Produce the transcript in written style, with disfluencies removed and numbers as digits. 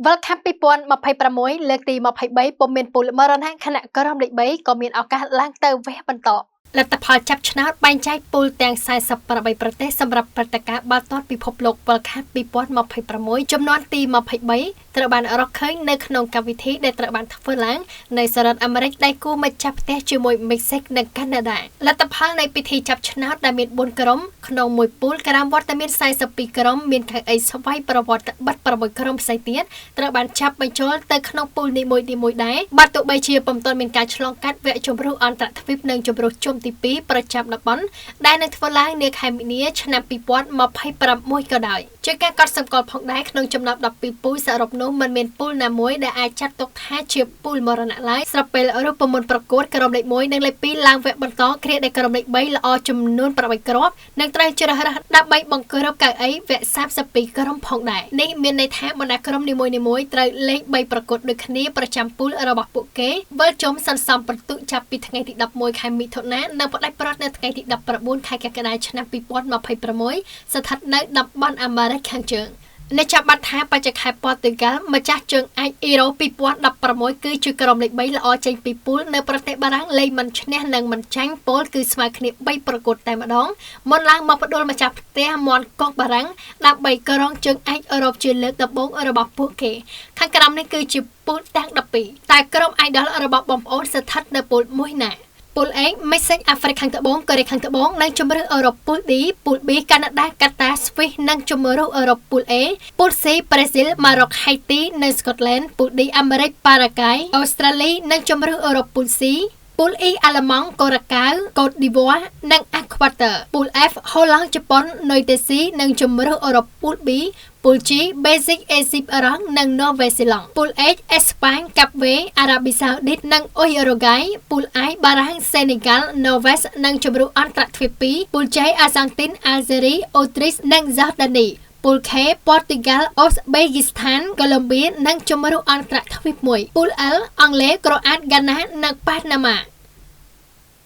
World Cup 2026 លើកទី23ពុំមានពលមរណៈខណៈក្រុមលេខ3ក៏មានឱកាសឡើងទៅវះបន្តលទ្ធផលចាប់ឆ្នោតបែងចែកពូលទាំង48ប្រទេសសម្រាប់ព្រឹត្តិការណ៍បាល់ទាត់ពិភពលោក World Cup 2026 ចំនួនទី23ត្រូវបានរកឃើញនៅក្នុងកម្មវិធីដែលត្រូវបានធ្វើឡើងនៅសហរដ្ឋអាមេរិកដៃគូម្ចាស់ផ្ទះជាមួយមិចស៊ិកនិងកាណាដាលទ្ធផលនៃពិធីចាប់ឆ្នោតដែលមាន4ក្រុមក្នុងមួយពូលក្រាមវត្តតែមាន42ក្រុមមានកៅអីស្វ័យប្រវត្តិបិទ6ក្រុមផ្សេងទៀតត្រូវបានចាប់បញ្ចូលទៅក្នុងពូលនីមួយៗដែរបើទោះបីជាពុំទាន់មានការឆ្លងកាត់វគ្គជម្រុះអន្តរទ្វីបនិងជម្រុះជុំទី2ប្រចាំតំបន់ដែលនឹងធ្វើឡើងនាខែមីនាឆ្នាំ2026ក៏ដោយជាការកត់សម្គាល់ផងដែរក្នុងចំណោម12ពូលសរុបនោះមិនមានពូលណាមួយដែលអាចចាត់ទុកថាជាពូលមរណៈឡើយស្របពេលរូបមន្តប្រកួតក្រុមលេខ1និងលេខ2ឡើងវគ្គបន្តគ្រាដែលក្រុមលេខ3ល្អចំនួន8គ្រាប់និងត្រូវជ្រើសរើសដើម្បីបង្កើនកៅអីវគ្គ32ក្រុមផងដែរនេះមានន័យថាបណ្ដាក្រុមនីមួយៗត្រូវលេខ3ប្រកួតដូចគ្នាប្រចាំពូលរបស់ពួកគេវិលជុំសន្សំពិន្ទុចាប់ពីថ្ងៃទី11ខែមិថុនានិងផ្ដាច់ប្រត់នៅថ្ងៃទី19ខែកក្កដាឆ្នាំ2026ស្ថិតនៅតំបន់អាមេរិកខាងជើងអ្នកចាប់បាត់ថាបច្ចុប្បន្នខេត្តព័រទុយហ្គាល់ម្ចាស់ជើងឯកអ៊ីរ៉ូ2016គឺជាក្រុមលេខ3ល្អចេញពីពូលនៅប្រទេសបារាំងលេខមិនឈ្នះនិងមិនចាញ់ពលគឺស្មើគ្នា3ប្រកួតតែម្ដងមុនឡើងមកផ្ដួលម្ចាស់ផ្ទះមន់កុកបារាំងដើម្បីក្រុងជើងឯកអឺរ៉ុបជាលើកដំបូងរបស់ពួកគេខាងក្រោមនេះគឺជាពូលទាំង12តែក្រុមអាយដលរបស់បងប្អូនស្ថិតនៅពូលមួយណាពូល A មិចស៊ិកអាហ្វ្រិកខាងត្បូងកូរ៉េខាងត្បូងនិងជម្រើសអឺរ៉ុបពូល D ពូល B កាណាដាកាតាស្វីសនិងជម្រើសអឺរ៉ុបពូល A ពូល C ប្រេស៊ីលម៉ារ៉ុកហៃទីនិងស្កុតឡែនពូល D អាមេរិកប៉ារ៉ាហ្គាយអូស្ត្រាលីនិងជម្រើសអឺរ៉ុបពូល C ពូល E អាល្លឺម៉ង់កូរ៉ាកាវកូតឌីវ៉ានិងអាខ្វាទ័រពូល F ហូឡង់ជប៉ុននុយទេស៊ីនិងជម្រើសអឺរ៉ុបពូល B ពូល G បេស៊ីកអេស៊ីបអ៊ីរ៉ង់និងណូវេសេឡង់ពូល H អេស្ប៉ាញកាប់វេអារ៉ាប៊ីសាអូឌីតនិងអ៊ុយរ៉ូហ្គាយពូល I បារាំងសេនេហ្គាល់ណូវេសនិងជម្រើសអន្តរទ្វីប2ពូល J អាសង់ទីនអាល់ហ្សេរីអូទ្រីសនិងហ្សដានីពូល K ព័រទុយហ្គាល់អូស្បេគីស្ថានកូឡុំបៀនិងជម្រើសអន្តរទ្វីប1ពូល L អង់គ្លេសក្រូអាតហ្គាណានិងប៉ាណាម៉ា